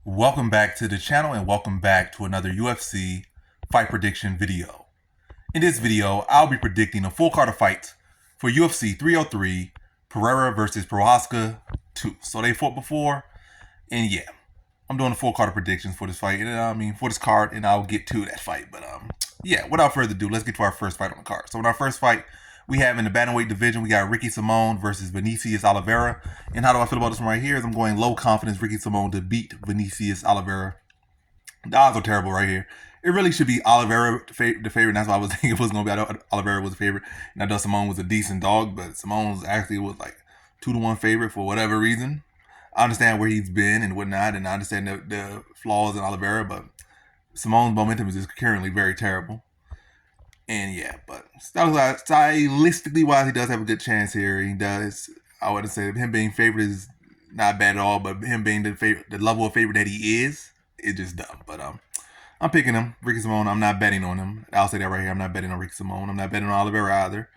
Welcome back to the channel and welcome back to another UFC fight prediction video. In this video, I'll be predicting a full card of fights for UFC 303 Pereira versus Prochazka 2. So they fought before, and yeah, I'm doing a full card of predictions for this fight, and for this card, and I'll get to that fight. But yeah, without further ado, let's get to our first fight on the card. So in our first fight, we have in the bantamweight division, we got Ricky Simón versus Vinicius Oliveira. And how do I feel about this one right here? Is I'm going low confidence Ricky Simón to beat Vinicius Oliveira. The odds are terrible right here. It really should be Oliveira the favorite. And that's why I was thinking it was going to be Oliveira was the favorite. And I know Simón was a decent dog, but Simón actually was like 2-1 favorite for whatever reason. I understand where he's been and whatnot, and I understand the flaws in Oliveira, but Simón's momentum is just currently very terrible. And yeah, but stylistically wise, he does have a good chance here. He does. I wouldn't say him being favorite is not bad at all, but him being the level of favorite that he is just dumb. But I'm picking him, Ricky Simón. I'm not betting on him. I'll say that right here. I'm not betting on Ricky Simón. I'm not betting on Oliveira either.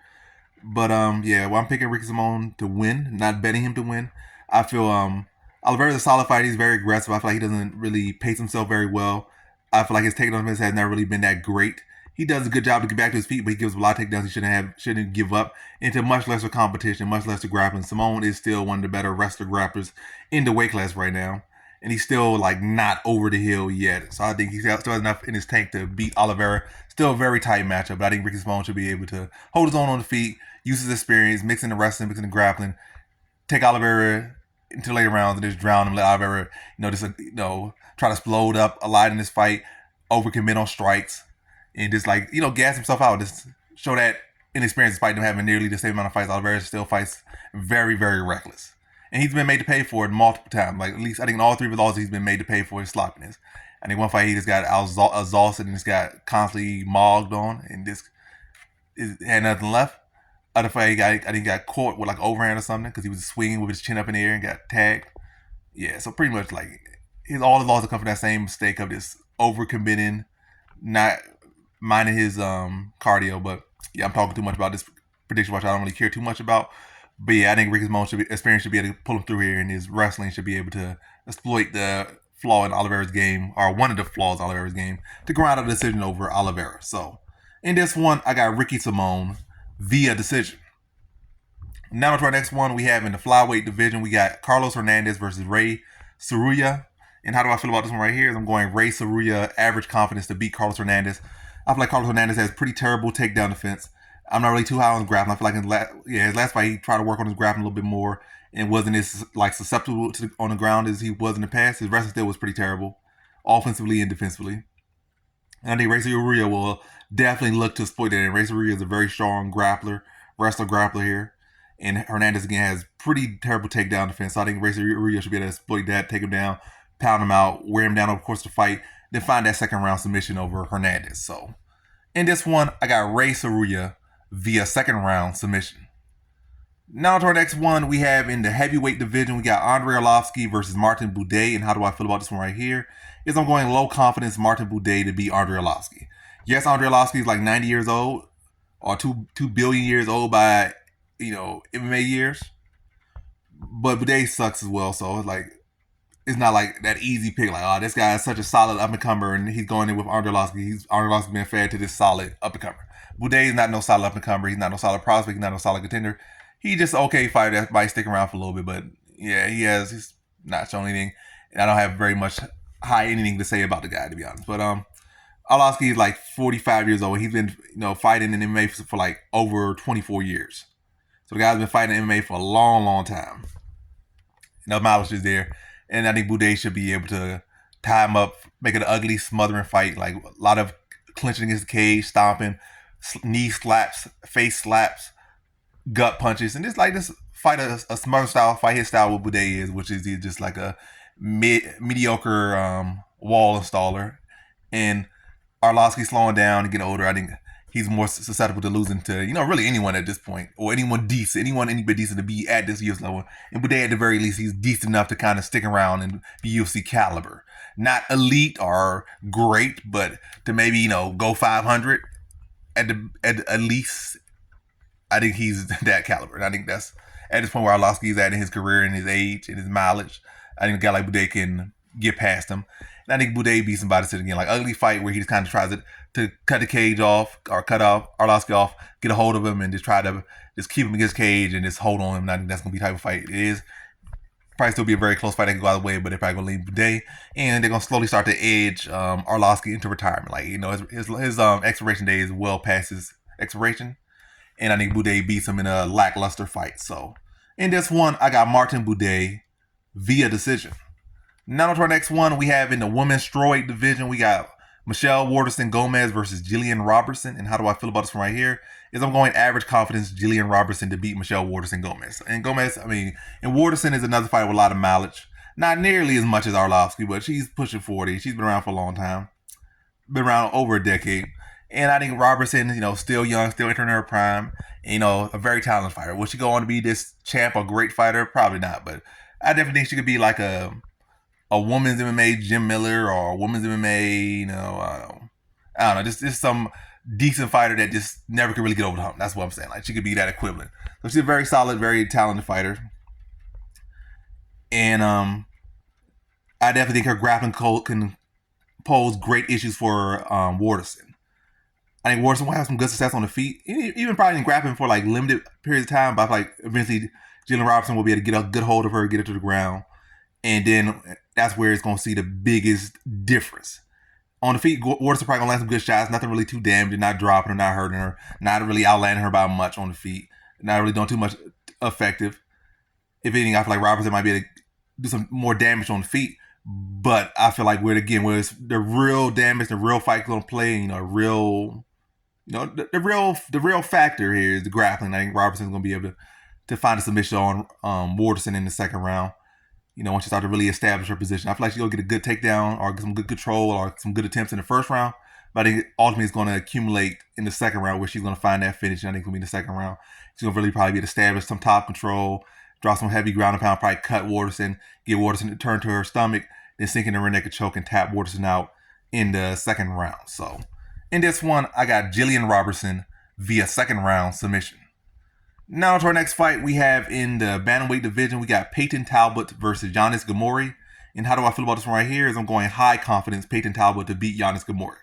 But yeah, well, I'm picking Ricky Simón to win, not betting him to win. I feel Oliveira's a solid fighter. He's very aggressive. I feel like he doesn't really pace himself very well. I feel like his takedown defense has never really been that great. He does a good job to get back to his feet, but he gives a lot of takedowns he shouldn't give up into much lesser competition, much lesser grappling. Simón is still one of the better wrestler grapplers in the weight class right now, and he's still like not over the hill yet. So I think he still has enough in his tank to beat Oliveira. Still a very tight matchup, but I think Ricky Simón should be able to hold his own on the feet, use his experience, mixing the wrestling, mixing the grappling, take Oliveira into later rounds and just drown him, let Oliveira, try to explode up a lot in this fight, overcommit on strikes, and just gas himself out. Just show that inexperience despite him having nearly the same amount of fights. Oliveira still fights very, very reckless. And he's been made to pay for it multiple times. Like, at least I think in all three of his losses, he's been made to pay for his sloppiness. I think one fight he just got exhausted and just got constantly mogged on and just had nothing left. Other fight, I think he got caught with like overhand or something because he was swinging with his chin up in the air and got tagged. Yeah, so pretty much like all his losses come from that same mistake of just overcommitting, not minding his cardio. But yeah, I'm talking too much about this prediction, which I don't really care too much about. But yeah, I think Ricky Simón's experience should be able to pull him through here, and his wrestling should be able to exploit the flaw in Oliveira's game, or one of the flaws in Oliveira's game, to grind out a decision over Oliveira. So in this one, I got Ricky Simón via decision. Now to our next one, we have in the flyweight division, we got Carlos Hernandez versus Ray Tsuruya. And how do I feel about this one right here? I'm going Ray Tsuruya, average confidence to beat Carlos Hernandez. I feel like Carlos Hernandez has pretty terrible takedown defense. I'm not really too high on his grappling. I feel like his last fight, he tried to work on his grappling a little bit more and wasn't as susceptible on the ground as he was in the past. His wrestling still was pretty terrible, offensively and defensively. And I think Ray Tsuruya will definitely look to exploit that. And Ray Tsuruya is a very strong wrestler grappler here. And Hernandez, again, has pretty terrible takedown defense. So I think Ray Tsuruya should be able to exploit that, take him down, pound him out, wear him down over the course of the fight, then find that second round submission over Hernandez. So in this one, I got Ray Tsuruya via second round submission. Now to our next one, we have in the heavyweight division, we got Arlovski versus Martin Buday. And how do I feel about this one right here? Is I'm going low confidence Martin Buday to beat Arlovski. Yes, Arlovski is like 90 years old, or 2 billion years old by MMA years, but Buday sucks as well. So it's not like that easy pick. Like, oh, this guy is such a solid up and comer, and he's going in with Arlovski. Arlovski been fed to this solid up and comer. Buday is not no solid up and comer. He's not no solid prospect. He's not no solid contender. He's just an okay fighter that might stick around for a little bit. But yeah, he's not shown anything, and I don't have very much anything to say about the guy, to be honest. But Arlovski is like 45 years old. He's been fighting in MMA for like over 24 years. So the guy's been fighting MMA for a long, long time. The mileage is there. And I think Buday should be able to tie him up, make it an ugly, smothering fight. Like a lot of clinching against the cage, stomping, knee slaps, face slaps, gut punches. And just fight a smother style, fight his style what Buday is, which is just like a mediocre wall installer. And Arlovski slowing down and getting older. I think he's more susceptible to losing to, really anyone at this point, or anybody decent to be at this UFC level. And Buday, at the very least, he's decent enough to kind of stick around and be UFC caliber. Not elite or great, but to maybe, go 500 at least. I think he's that caliber. And I think that's at this point where Arlovski is at in his career and his age and his mileage. I think a guy like Buday can get past him. And I think Buday beats him by decision again. Like ugly fight where he just kind of tries to cut the cage off or cut off Arlovski off, get a hold of him and just try to just keep him against cage and just hold on him. And I think that's going to be the type of fight it is. Probably still be a very close fight that can go either way, but they're probably going to leave Buday. And they're going to slowly start to edge Arlovski into retirement. Like, you know, his expiration day is well past his expiration. And I think Buday beats him in a lackluster fight. So, in this one, I got Martin Buday via decision. Now to our next one, we have in the women's strawweight division, we got Michelle Waterson Gomez versus Jillian Robertson. And how do I feel about this one right here? Is I'm going average confidence Jillian Robertson to beat Michelle Waterson Gomez. And Gomez, and Waterson is another fighter with a lot of mileage. Not nearly as much as Arlovski, but she's pushing 40. She's been around for a long time. Been around over a decade. And I think Robertson, you know, still young, still entering her prime. You know, a very talented fighter. Will she go on to be this champ, a great fighter? Probably not. But I definitely think she could be like a women's MMA Jim Miller or a women's MMA, you know, I don't know, just some decent fighter that just never could really get over the hump. That's what I'm saying. Like she could be that equivalent. So she's a very solid, very talented fighter. And I definitely think her grappling code can pose great issues for Waterson. I think Waterson will have some good success on the feet, even probably in grappling for like limited periods of time. But I feel like eventually Jillian Robertson will be able to get a good hold of her, get her to the ground, and then that's where it's going to see the biggest difference. On the feet, Waterson probably going to land some good shots, nothing really too damaging, not dropping her, not hurting her, not really outlanding her by much on the feet, not really doing too much effective. If anything, I feel like Robertson might be able to do some more damage on the feet. But I feel like where it's the real damage, the real fight going to play, you know, the real factor here is the grappling. I think Robertson's going to be able to find a submission on Waterson in the second round. You know, once she starts to really establish her position, I feel like she'll get a good takedown or some good control or some good attempts in the first round. But I think ultimately it's going to accumulate in the second round where she's going to find that finish. And I think it's going to be in the second round. She's going to really probably be able to establish some top control, draw some heavy ground and pound, probably cut Waterson, get Waterson to turn to her stomach, then sink in the rear naked choke and tap Waterson out in the second round. So in this one, I got Jillian Robertson via second round submission. Now to our next fight, we have in the bantamweight division, we got Peyton Talbott versus Ghemmouri. And how do I feel about this one right here? Is I'm going high confidence Peyton Talbott to beat Ghemmouri.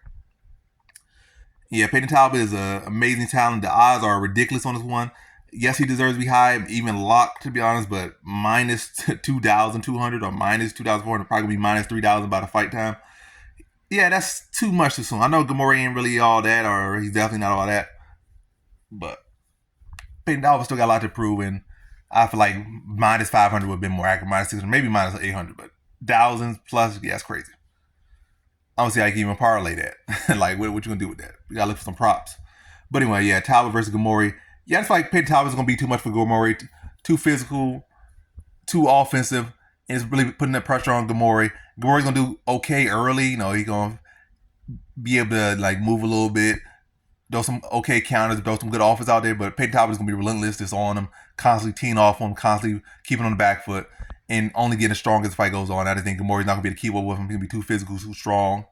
Yeah, Peyton Talbott is an amazing talent. The odds are ridiculous on this one. Yes, he deserves to be high, even locked to be honest, but minus 2,200 or minus 2,400, probably be minus 3,000 by the fight time. Yeah, that's too much too soon. I know Ghemmouri ain't really all that, or he's definitely not all that, but Peyton Talbott still got a lot to prove, and I feel like minus 500 would have been more accurate, minus 600, maybe minus 800, but thousands plus, yeah, that's crazy. I don't see how you can even parlay that. Like, what you gonna do with that? You gotta look for some props. But anyway, yeah, Talbott versus Ghemmouri. Yeah, I feel like Peyton Talbott is gonna be too much for Ghemmouri, too physical, too offensive, and it's really putting that pressure on Ghemmouri. Ghemmouri's gonna do okay early, you know, he's gonna be able to like move a little bit, throw some okay counters, throw some good offense out there, but Peyton Talbott is going to be relentless, just on him, constantly teeing off him, constantly keeping on the back foot, and only getting stronger as the fight goes on. I just think Ghemmouri's not going to be able to keep up with him. He's going to be too physical, too strong,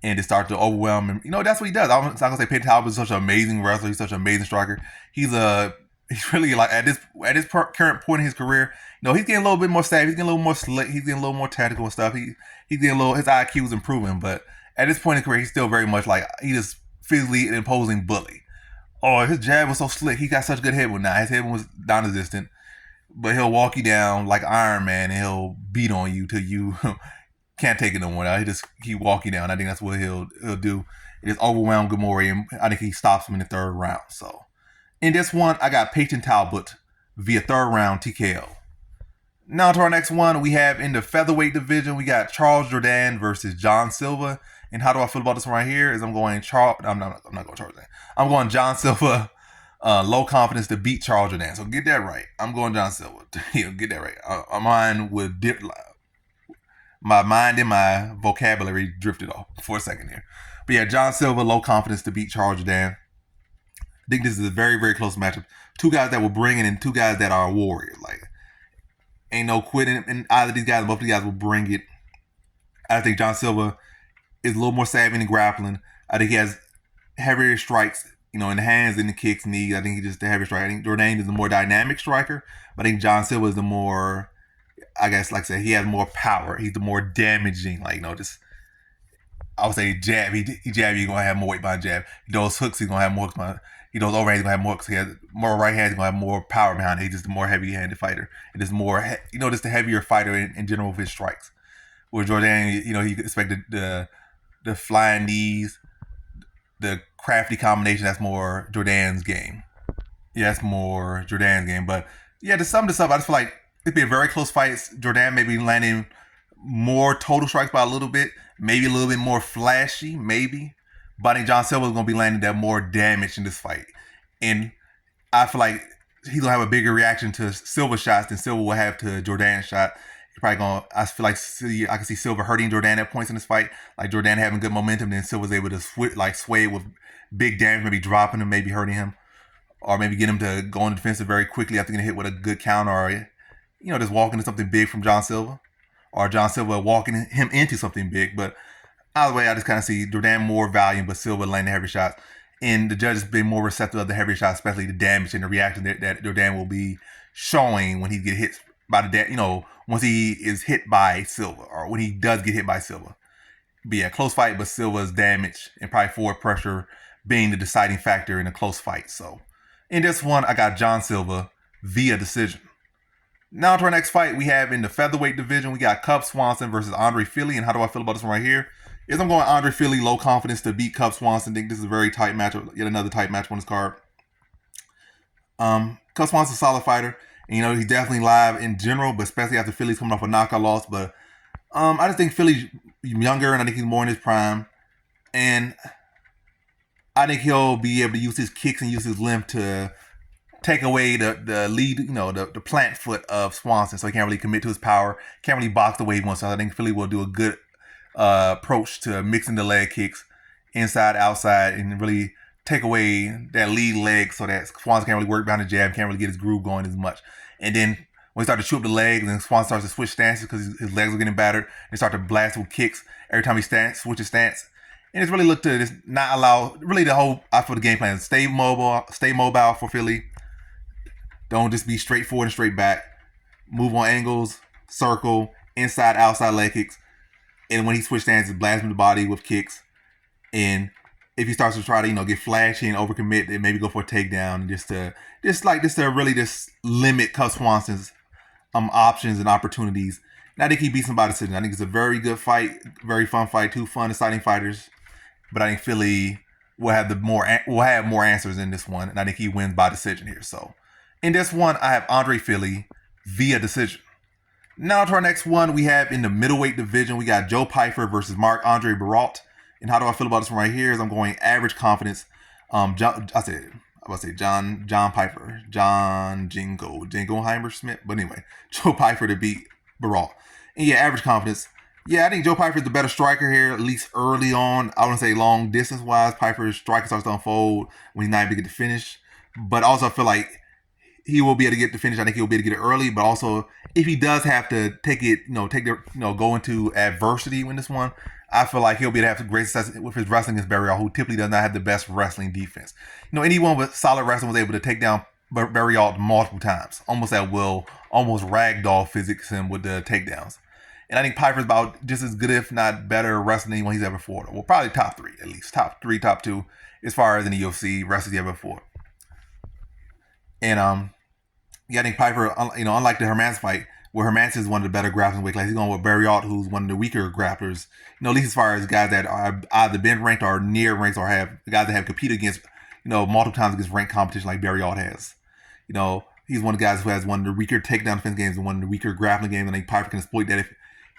and just start to overwhelm him. You know, that's what he does. I'm not going to say Peyton Talbott is such an amazing wrestler. He's such an amazing striker. He's really like, at this current point in his career, you know, he's getting a little bit more savvy. He's getting a little more slick. He's getting a little more tactical and stuff. He's getting a little, his IQ is improving, but at this point in his career, he's still very much like, he just physically an imposing bully. Oh, his jab was so slick. He got such good headwood now. His headwood was non-existent. But he'll walk you down like Iron Man and he'll beat on you till you can't take it no more. He just keep walking down. I think that's what he'll do. It just overwhelm Ghemmouri, and I think he stops him in the third round. So in this one, I got Peyton Talbott via third round TKO. Now to our next one, we have in the featherweight division, we got Charles Jourdain versus John Silva. And how do I feel about this one right here? Is I'm going I'm not going Charles Jourdain. I'm going John Silva, low confidence to beat Charles Jourdain. So get that right. I'm going John Silva. Get that right. My mind and my vocabulary drifted off for a second here. But yeah, John Silva, low confidence to beat Charles Jourdain. I think this is a very, very close matchup. Two guys that will bring it and two guys that are warriors. Like, ain't no quitting in either of these guys. Both of these guys will bring it. I think John Silva is a little more savvy in the grappling. I think he has heavier strikes, you know, in the hands and the kicks, knees. I think he's just the heavier striker. I think Jourdain is the more dynamic striker, but I think John Silva is the more, I guess, like I said, he has more power. He's the more damaging, like, just, I would say jab. He jab, he's going to have more weight behind jab. He does hooks, he's going to have more hooks behind. He does overhands, he's going to have more hooks. He has more right hands, he's going to have more power behind it. He's just a more heavy-handed fighter. And just more, just a heavier fighter in general with his strikes. With Jourdain, you could expect the flying knees, the crafty combination. That's more Jourdain's game. Yeah, that's more Jourdain's game. But yeah, to sum this up, I just feel like it'd be a very close fight. Jourdain may be landing more total strikes by a little bit, maybe a little bit more flashy, maybe. But I think John Silva is going to be landing that more damage in this fight. And I feel like he's going to have a bigger reaction to Silva's shots than Silva will have to Jourdain's shot. I feel like I can see Silva hurting Jourdain at points in this fight. Like Jourdain having good momentum, then Silva's able to sway with big damage, maybe dropping him, maybe hurting him. Or maybe get him to go on the defensive very quickly after getting hit with a good counter, or just walking into something big from John Silva, or John Silva walking him into something big. But either way, I just kind of see Jourdain more value, but Silva landing heavy shots, and the judges being more receptive of the heavy shots, especially the damage and the reaction that Jourdain will be showing when he get hit by once he is hit by Silva, or when he does get hit by Silva. Be a close fight, but Silva's damage and probably forward pressure being the deciding factor in a close fight. So in this one, I got John Silva via decision. Now to our next fight, we have in the featherweight division, we got Cub Swanson versus Andre Fili. And how do I feel about this one right here? I'm going Andre Fili, low confidence to beat Cub Swanson. I think this is a very tight matchup, yet another tight match on this card. Cub Swanson's a solid fighter. And, he's definitely live in general, but especially after Fili's coming off a knockout loss. But I just think Fili's younger, and I think he's more in his prime. And I think he'll be able to use his kicks and use his length to take away the lead, the plant foot of Swanson. So he can't really commit to his power, can't really box the way he wants. So I think Fili will do a good approach to mixing the leg kicks inside, outside, and really take away that lead leg so that Swanson can't really work behind the jab, can't really get his groove going as much. And then when he starts to chew up the legs, and Swanson starts to switch stances because his legs are getting battered, and start to blast with kicks every time he switches stance. And it's really looked to just not allow, really the whole, I feel the game plan is stay mobile for Fili. Don't just be straightforward and straight back. Move on angles, circle, inside, outside leg kicks. And when he switches stances, blast him in the body with kicks. And if he starts to try to, get flashy and overcommit, then maybe go for a takedown, and just to really limit Cub Swanson's options and opportunities. And I think he beats him by decision. I think it's a very good fight, very fun fight, two fun, exciting fighters. But I think Fili will have more answers in this one, and I think he wins by decision here. So in this one, I have Andre Fili via decision. Now to our next one, we have in the middleweight division, we got Joe Pyfer versus Marc-Andre Barriault. And how do I feel about this one right here? I'm going average confidence. John Pyfer, John Jingleheimer Smith. But anyway, Joe Pyfer to beat Barriault. And yeah, average confidence. Yeah, I think Joe Pyfer is the better striker here, at least early on. I wouldn't say long distance wise. Pyfer's striker starts to unfold when he's not able to get the finish. But also, I feel like he will be able to get the finish. I think he'll be able to get it early. But also, if he does have to go into adversity in this one, I feel like he'll be able to have great success with his wrestling against Barriault, who typically does not have the best wrestling defense. Anyone with solid wrestling was able to take down Barriault multiple times, almost at will, almost ragdoll physics him with the takedowns. And I think Pyfer's about just as good, if not better, wrestling than anyone he's ever fought. Well, probably top three, at least. Top three, top two, as far as in the UFC wrestlers he ever fought. And I think Pyfer, unlike the Hernandez fight, where Hernandez is one of the better grappling weight classes, he's going with Barriault, who's one of the weaker grapplers. At least as far as guys that are either been ranked or near ranked, or have guys that have competed against, multiple times against ranked competition like Barriault has. He's one of the guys who has one of the weaker takedown defense games and one of the weaker grappling games. And I think Pyfer can exploit that if,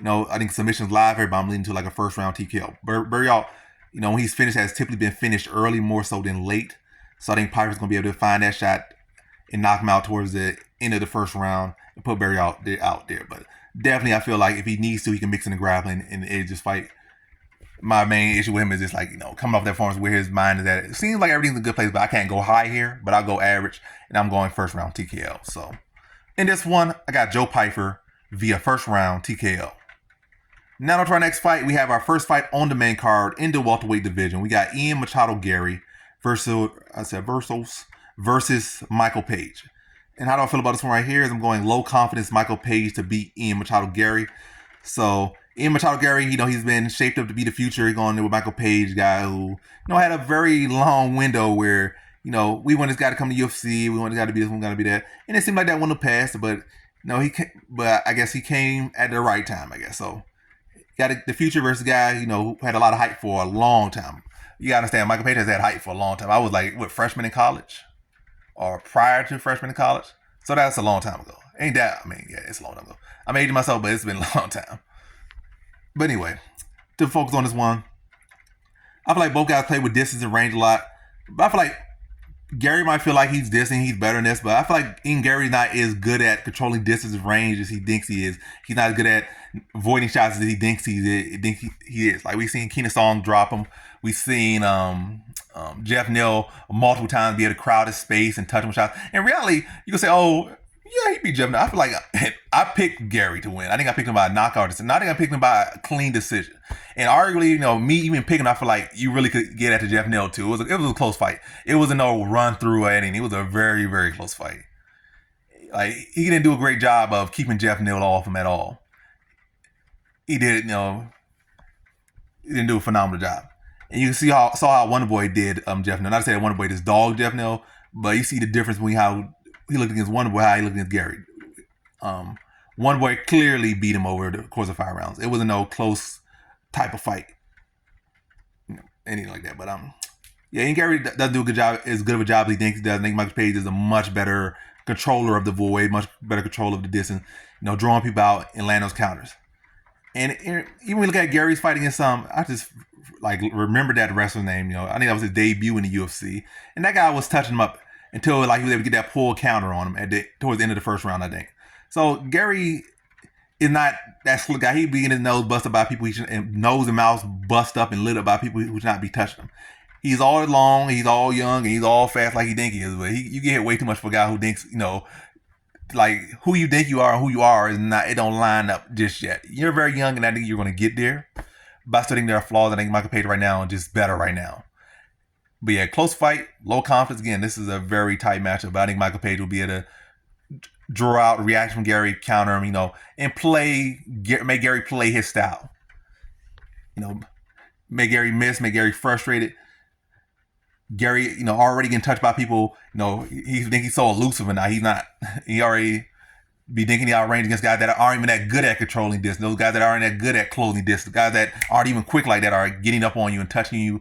I think submissions live here, but I'm leading to like a first round TKO. Barriault, when he's finished, has typically been finished early more so than late. So I think Pyfer's going to be able to find that shot and knock him out towards the end of the first round and put Barriault out there. But definitely, I feel like if he needs to, he can mix in the grappling and just fight. My main issue with him is just coming off that performance where his mind is at. It seems like everything's in a good place, but I can't go high here. But I'll go average, and I'm going first round TKO. So in this one, I got Joe Pyfer via first round TKO. Now to our next fight, we have our first fight on the main card in the welterweight division. We got Garry versus Michael Page. And how do I feel about this one right here? Is I'm going low confidence Michael Page to beat Ian Machado Garry. So Ian Machado Garry, he's been shaped up to be the future. He's going there with Michael Page, guy who, had a very long window where, we want this guy to come to UFC. We want this guy to be this, we want to be that. And it seemed like that window passed, but but I guess he came at the right time, I guess. So got the future versus guy, who had a lot of hype for a long time. You gotta understand, Michael Page has had hype for a long time. I was like, freshman in college? Or prior to freshman in college? So that's a long time ago. Ain't that? It's a long time ago. I'm aging myself, but it's been a long time. But anyway, to focus on this one, I feel like both guys play with distance and range a lot. But I feel like Garry might feel like he's distant, he's better than this, but I feel like Ian Garry's not as good at controlling distance and range as he thinks he is. He's not as good at avoiding shots as he thinks he is. Like, we've seen Chiasson drop him. We've seen Jeff Neal multiple times be able to crowd his space and touch him with shots. In reality, you can say, oh, yeah, he beat Jeff Neal. I feel like I picked Garry to win. I think I picked him by a knockout decision. I think I picked him by a clean decision. And arguably, me even picking, I feel like you really could get at the Jeff Neal too. It was a close fight. It wasn't no run through or anything. It was a very, very close fight. Like, he didn't do a great job of keeping Jeff Neal off him at all. He did, he didn't do a phenomenal job. And you saw how Wonderboy did Jeff Neal. Not to say that Wonderboy just dogged Jeff Neal, but you see the difference between how he looked against Wonderboy, how he looked against Garry. Wonderboy clearly beat him over the course of 5 rounds. It wasn't no close type of fight, anything like that. But Ian Garry doesn't do a good job, as good of a job as he thinks he does. I think Michael Page is a much better controller of the void, much better control of the distance, drawing people out and land those counters. And even when we look at Garry's fight against I just remember that wrestler's name. I think that was his debut in the UFC, and that guy was touching him up until he was able to get that pull counter on him towards the end of the first round, I think. So Garry is not that slick guy. He be getting his nose busted by people, and nose and mouth bust up and lit up by people who should not be touching him. He's all long, he's all young, and he's all fast like he think he is. But you get hit way too much for a guy who thinks, like, who you think you are and who you are is not. It don't line up just yet. You're very young, and I think you're going to get there. But I still think there are flaws. I think Michael Page right now is just better right now. But yeah, close fight, low confidence. Again, this is a very tight matchup. But I think Michael Page will be able to draw out a reaction from Garry, counter him, and make Garry play his style. Make Garry miss, make Garry frustrated. Garry, already getting touched by people. He think he's so elusive, and now he's not. He already be thinking he outrange against guys that aren't even that good at controlling distance. Those guys that aren't that good at closing distance. Guys that aren't even quick like that are getting up on you and touching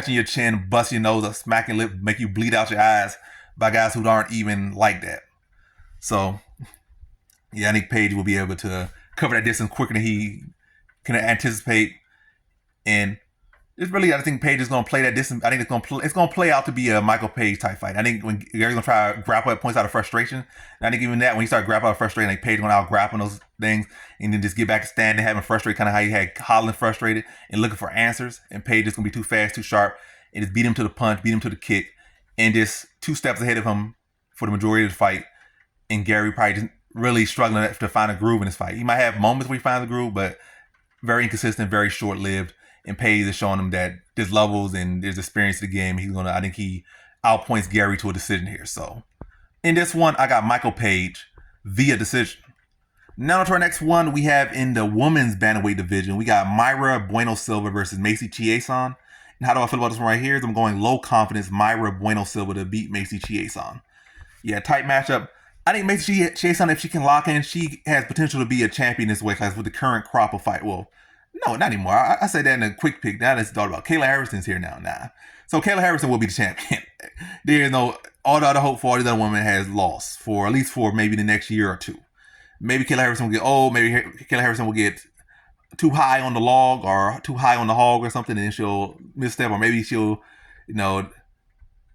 your chin, busting your nose up, smacking your lip, make you bleed out your eyes by guys who aren't even like that. So, yeah, I think Page will be able to cover that distance quicker than he can anticipate. And it's really, I think Page is going to play that distance. I think it's going to play out to be a Michael Page type fight. I think when Gary's going to try to grapple at points out of frustration, and I think even that, when he started grappling out of frustration, like Page going out grappling those things, and then just get back to standing, having frustrated, kind of how he had Holland frustrated and looking for answers. And Page is going to be too fast, too sharp, and just beat him to the punch, beat him to the kick, and just 2 steps ahead of him for the majority of the fight. And Garry probably just really struggling to find a groove in his fight. He might have moments where he finds a groove, but very inconsistent, very short-lived. And Page is showing him that there's levels and there's experience to the game. I think he outpoints Garry to a decision here. So in this one, I got Michael Page via decision. Now to our next one, we have in the women's bantamweight division, we got Mayra Bueno Silva versus Macy Chiasson. And how do I feel about this one right here? I'm going low confidence Mayra Bueno Silva to beat Macy Chiasson. Yeah, tight matchup. I think Macy Chiasson, if she can lock in, she has potential to be a champion in this weight class with the current crop of fight. Well, no, not anymore. I said that in a quick pick. Now that's thought about. Kayla Harrison's here now. Nah. So Kayla Harrison will be the champion. There's all the other hope for all the other women has lost for at least for maybe the next year or two. Maybe Kayla Harrison will get old. Maybe Kayla Harrison will get too high on the log or too high on the hog or something, and then she'll misstep, or maybe she'll,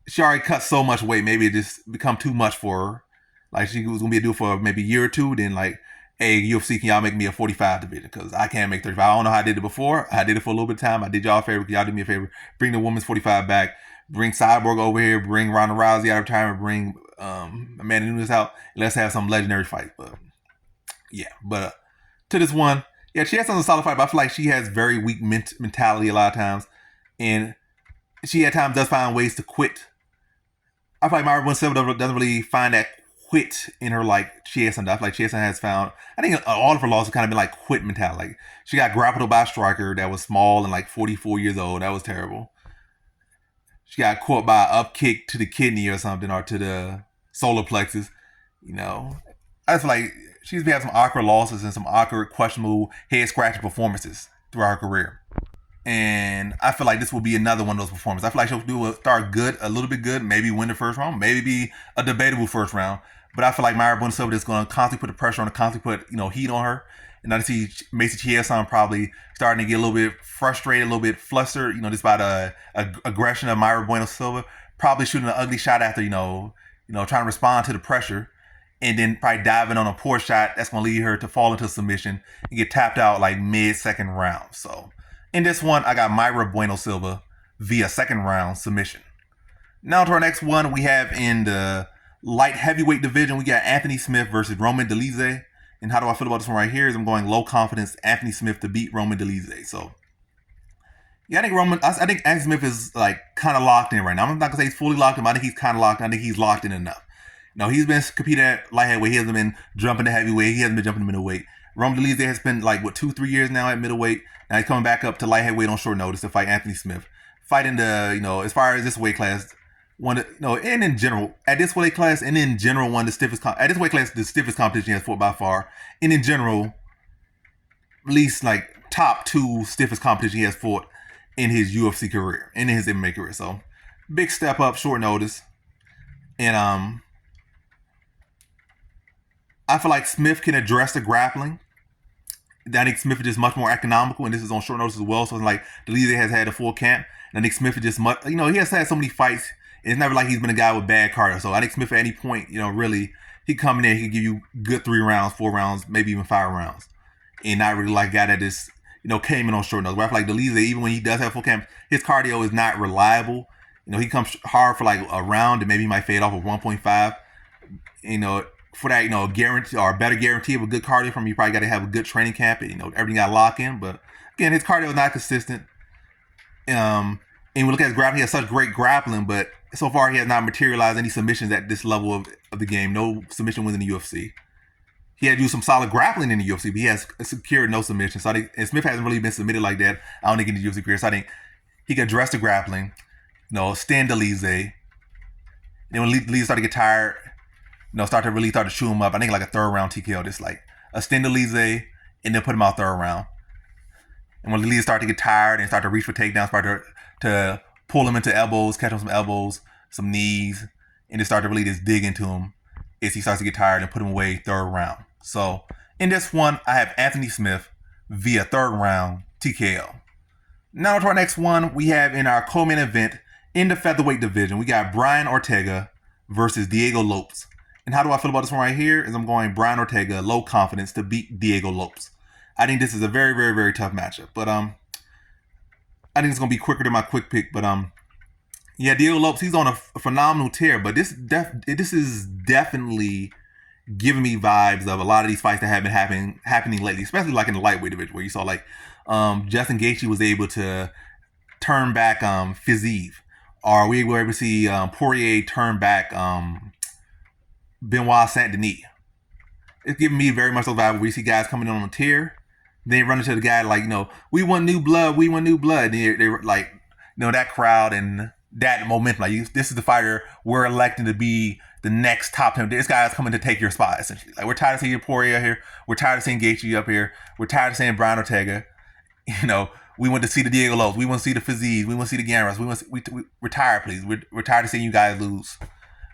she already cut so much weight. Maybe it just become too much for her. Like, she was gonna be a dude for maybe a year or two, then like, hey, UFC, can y'all make me a 45 division? Because I can't make 35. I don't know how I did it before. I did it for a little bit of time. I did y'all a favor. Can y'all do me a favor? Bring the women's 45 back. Bring Cyborg over here. Bring Ronda Rousey out of retirement. Bring Amanda Nunes out. Let's have some legendary fight. But yeah, to this one, yeah, she has some solid fight, but I feel like she has very weak mentality a lot of times. And she at times does find ways to quit I feel like Mayra Bueno Silva doesn't really find that quit in her like Chiasson. I feel like Chiasson has found. I think all of her losses kind of been like quit mentality. Like she got grappled by a striker that was small and like 44 years old. That was terrible. She got caught by an up kick to the kidney or something, or to the solar plexus. You know, I just feel like she's been having some awkward losses and some awkward, questionable, head scratching performances throughout her career. And I feel like this will be another one of those performances. I feel like she'll start good, a little bit good, maybe win the first round, maybe be a debatable first round. But I feel like Mayra Bueno Silva is going to constantly put the pressure on her, constantly put heat on her. And I see Macy Chiasson probably starting to get a little bit frustrated, a little bit flustered, just by the aggression of Mayra Bueno Silva. Probably shooting an ugly shot after, trying to respond to the pressure. And then probably diving on a poor shot that's going to lead her to fall into submission and get tapped out like mid-second round. So in this one, I got Mayra Bueno Silva via second round submission. Now to our next one, we have in the light heavyweight division, we got Anthony Smith versus Roman Dolidze. And how do I feel about this one right here? Is I'm going low confidence Anthony Smith to beat Roman Dolidze. So yeah, I think Anthony Smith is like kind of locked in right now. I'm not gonna say he's fully locked in, but I think he's kind of locked in. I think he's locked in enough. He's been competing at light heavyweight. He hasn't been jumping to heavyweight. He hasn't been jumping to middleweight. Roman Dolidze has been like 2-3 years now at middleweight. Now he's coming back up to light heavyweight on short notice to fight Anthony Smith. Fighting as far as this weight class, and in general, at this weight class, and in general, one of the stiffest at this weight class, the stiffest competition he has fought by far, and in general, at least like top 2 stiffest competition he has fought in his UFC career, and in his MMA career. So big step up, short notice, and I feel like Smith can address the grappling. I think Smith is just much more economical, and this is on short notice as well. So it's like Dolidze has had a full camp, and I think Smith is just much. He has had so many fights. It's never like he's been a guy with bad cardio. So I think Smith at any point, really, he come in there, he can give you good 3 rounds, 4 rounds, maybe even 5 rounds. And not really like a guy that just, came in on short notice. But I feel like Dolidze, even when he does have full camp, his cardio is not reliable. He comes hard for like a round and maybe he might fade off of 1.5. For that, a guarantee or a better guarantee of a good cardio from you probably got to have a good training camp and, everything got locked in. But again, his cardio is not consistent. And we look at his grappling, he has such great grappling, but so far he has not materialized any submissions at this level of the game. No submission wins in the UFC. He had to do some solid grappling in the UFC, but he has secured no submission. So I think, and Smith hasn't really been submitted like that, I don't think, in the UFC career. So I think he can address the grappling, stand Dolidze. Then when Dolidze started to get tired, start to chew him up. I think like a 3rd round TKO, just like a stand Dolidze and then put him out 3rd round. And when Dolidze started to get tired and start to reach for takedowns, start to pull him into elbows, catch him some elbows, some knees, and just start to really just dig into him as he starts to get tired and put him away 3rd round. So in this one, I have Anthony Smith via 3rd round TKO. Now to our next one, we have in our co-main event in the featherweight division, we got Brian Ortega versus Diego Lopes. And how do I feel about this one right here? Is I'm going Brian Ortega, low confidence, to beat Diego Lopes. I think this is a very, very, very tough matchup. But I think it's going to be quicker than my quick pick. But yeah, Diego Lopes, he's on a phenomenal tear. But this is definitely giving me vibes of a lot of these fights that have been happening lately, especially like in the lightweight division, where you saw like Justin Gaethje was able to turn back Fiziev, or we were able to see Poirier turn back Benoit Saint-Denis. It's giving me very much those vibes where you see guys coming in on a tear, then run into the guy like, we want new blood, And they're like, that crowd and that momentum. Like, this is the fighter we're electing to be the next top 10. This guy's coming to take your spot, essentially. Like, we're tired of seeing Poirier here. We're tired of seeing Gaethje up here. We're tired of seeing Brian Ortega. We want to see the Diego Lopes. We want to see the Fiziev. We want to see the Garrys. We're tired, please. We're tired of seeing you guys lose.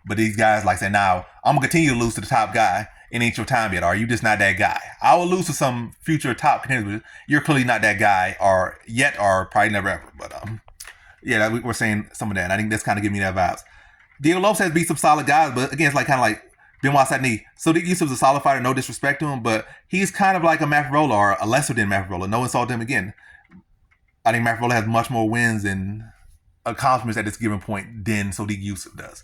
But these guys like say, now I'm gonna continue to lose to the top guy. It ain't your time yet. Are you just not that guy? I will lose to some future top contenders. You're clearly not that guy, or probably never ever. But yeah, we're saying some of that. And I think that's kind of giving me that vibes. Diego Lopes has beat some solid guys, but again, it's like kind of like Benoit Saint-Denis. So Diego Yusuf's a solid fighter. No disrespect to him, but he's kind of like a Mafarola, or a lesser than Mafarola. No insult to him again. I think Mafarola has much more wins and accomplishments at this given point than Sodiq Yusuf does.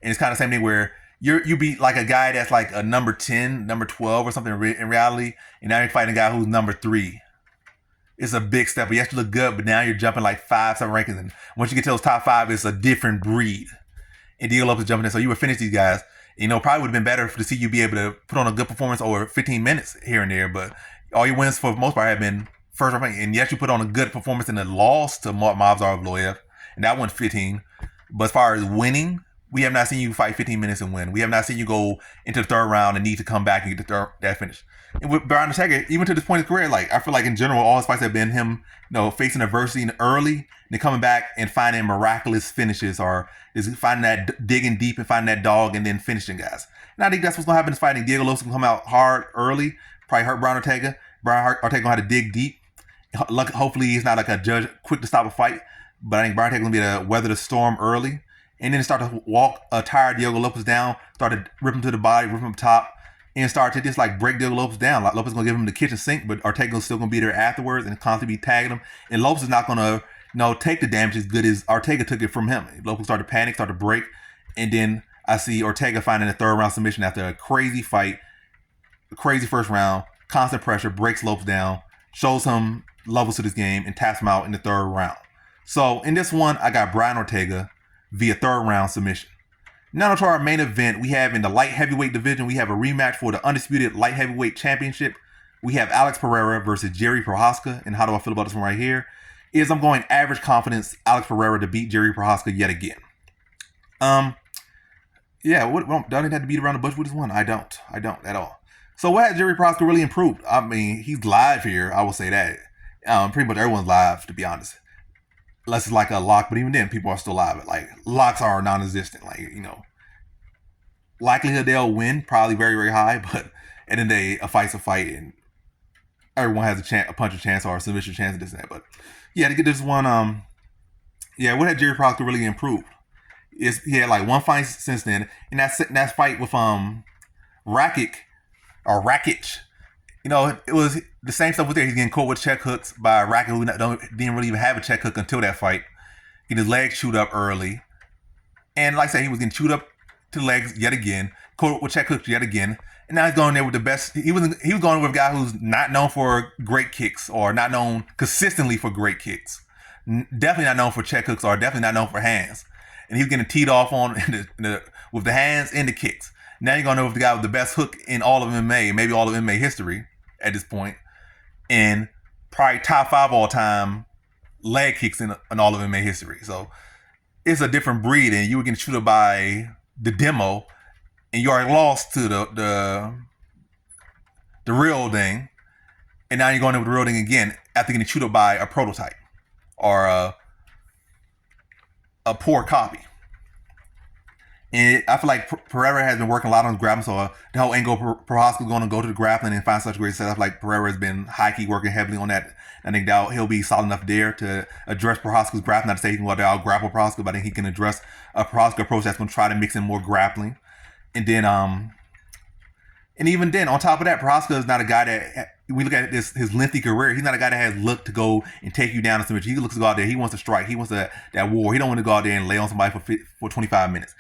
And it's kind of the same thing where you beat like a guy that's like a number 10, number 12 or something in reality, and now you're fighting a guy who's number 3. It's a big step. But you have to look good, but now you're jumping like 5, 7 rankings. And once you get to those top 5, it's a different breed. and Diego Lopes jumping in. So you would finish these guys. You know, probably would have been better to see you be able to put on a good performance over 15 minutes here and there. But all your wins for the most part have been first round. And yes, you put on a good performance in the loss to Movsar Evloev, and that went 15. But as far as winning, we have not seen you fight 15 minutes and win. We have not seen you go into the third round and need to come back and get that finish. And with Barriault, Ortega, even to this point in his career, like I feel like in general, all his fights have been him, you know, facing adversity early and then coming back and finding miraculous finishes, or is finding that digging deep and finding that dog and then finishing guys. And I think that's what's gonna happen in this fighting. Diego Lopes can come out hard early, probably hurt Barriault Ortega. Barriault Ortega gonna have to dig deep. Hopefully he's not like a judge quick to stop a fight, but I think Barriault Ortega gonna be able to weather the storm early. And then start to walk tire Diego Lopes down, start to rip him to the body, rip him up top, and start to just like break Diego Lopes down. Like Lopes is gonna give him the kitchen sink, but Ortega's still gonna be there afterwards and constantly be tagging him. And Lopes is not gonna, you know, take the damage as good as Ortega took it from him. Lopes started to panic, started to break, and then I see Ortega finding a third round submission after a crazy fight, a crazy first round, constant pressure, breaks Lopes down, shows him levels to this game, and taps him out in the third round. So in this one, I got Barriault Ortega via third round submission. Now to our main event, we have in the light heavyweight division, we have a rematch for the undisputed light heavyweight championship. We have Alex Pereira versus Garry Prochazka. And how do I feel about this one right here? I'm going average confidence Alex Pereira to beat Garry Prochazka yet again. Yeah, do I need to beat around the bush with this one? I don't at all. So what has Garry Prochazka really improved? I mean, he's live here, I will say that. Pretty much everyone's live, to be honest. Unless it's like a lock, but even then, people are still live. Like, locks are non-existent. Like, you know, likelihood they'll win, probably very, very high, but at the end of the day, a fight's a fight, and everyone has a punch chance or a submission chance, this and that. But yeah, to get this one, what had Garry Prochazka really improved? He had like one fight since then, and that fight with Rakic. You know, it was the same stuff with there. He's getting caught with check hooks by Rakic, who didn't really even have a check hook until that fight. Get his legs chewed up early. And like I said, he was getting chewed up to the legs yet again, caught with check hooks yet again. And now he's going there with the best. He was going with a guy who's not known for great kicks, or not known consistently for great kicks. Definitely not known for check hooks, or definitely not known for hands. And he was getting teed off on with the hands and the kicks. Now you're going over the guy with the best hook in all of MMA, maybe all of MMA history at this point, and probably top 5 all time leg kicks in all of MMA history. So it's a different breed, and you were getting chewed up by the demo, and you already lost to the real thing, and now you're going over the real thing again after getting chewed up by a prototype or a poor copy. And I feel like Pereira has been working a lot on his grappling, so the whole angle Prochazka is going to go to the grappling and find such a great setup. Like Pereira has been high-key working heavily on that. I think that he'll be solid enough there to address Prochazka's grappling. Not to say he can go out there out grapple Prochazka, but I think he can address a Prochazka approach that's going to try to mix in more grappling. And then, and even then, on top of that, Prochazka is not a guy that, we look at his lengthy career, he's not a guy that has looked to go and take you down in submission. He looks to go out there, he wants to strike, he wants that war. He don't want to go out there and lay on somebody for 25 minutes.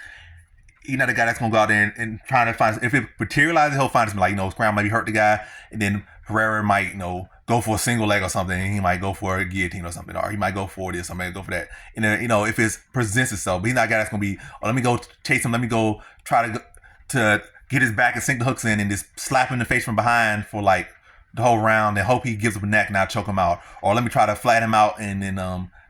He's not a guy that's going to go out there and trying to find, if it materializes, he'll find something like, you know, Scram maybe hurt the guy, and then Pereira might, you know, go for a single leg or something, and he might go for a guillotine or something, or he might go for this, or maybe go for that. And then, you know, if it presents itself, but he's not a guy that's going to be, oh, let me go chase him, let me go try to get his back and sink the hooks in and just slap him in the face from behind for like the whole round and hope he gives up a neck and I'll choke him out. Or let me try to flatten him out and then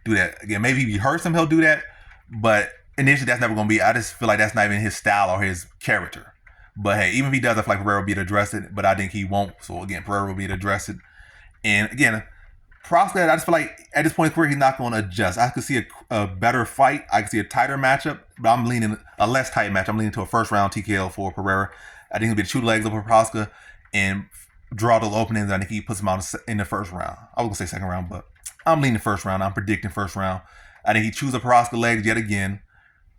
do that. Again, maybe if he hurts him, he'll do that, but initially that's never going to be, I just feel like that's not even his style or his character. But hey, even if he does, I feel like Pereira will be able to address it, but I think he won't. So again, Pereira will be able to address it. And again, Prochazka, I just feel like at this point in his career, he's not going to adjust. I could see a better fight. I could see a tighter matchup, but I'm leaning a less tight match. I'm leaning to a first round TKO for Pereira. I think he'll be 2 legs over Prochazka and draw those openings. I think he puts him out in the first round. I was going to say second round, but I'm leaning first round. I'm predicting first round. I think he chews up Prochazka legs yet again.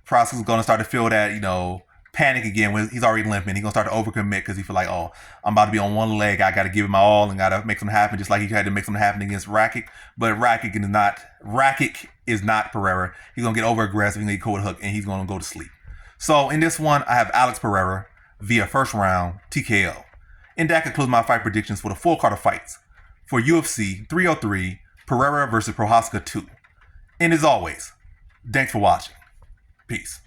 Prochazka's going to start to feel that, you know, panic again when he's already limping. He's going to start to overcommit because he feel like, oh, I'm about to be on one leg. I got to give it my all and got to make something happen, just like he had to make something happen against Rakic. But Rakic is not Pereira. He's going to get over aggressive. He's going to get caught with a hook and he's going to go to sleep. So in this one, I have Alex Pereira via first round TKO. And that concludes my fight predictions for the full card of fights for UFC 303 Pereira versus Prochazka 2. And as always, thanks for watching. Peace.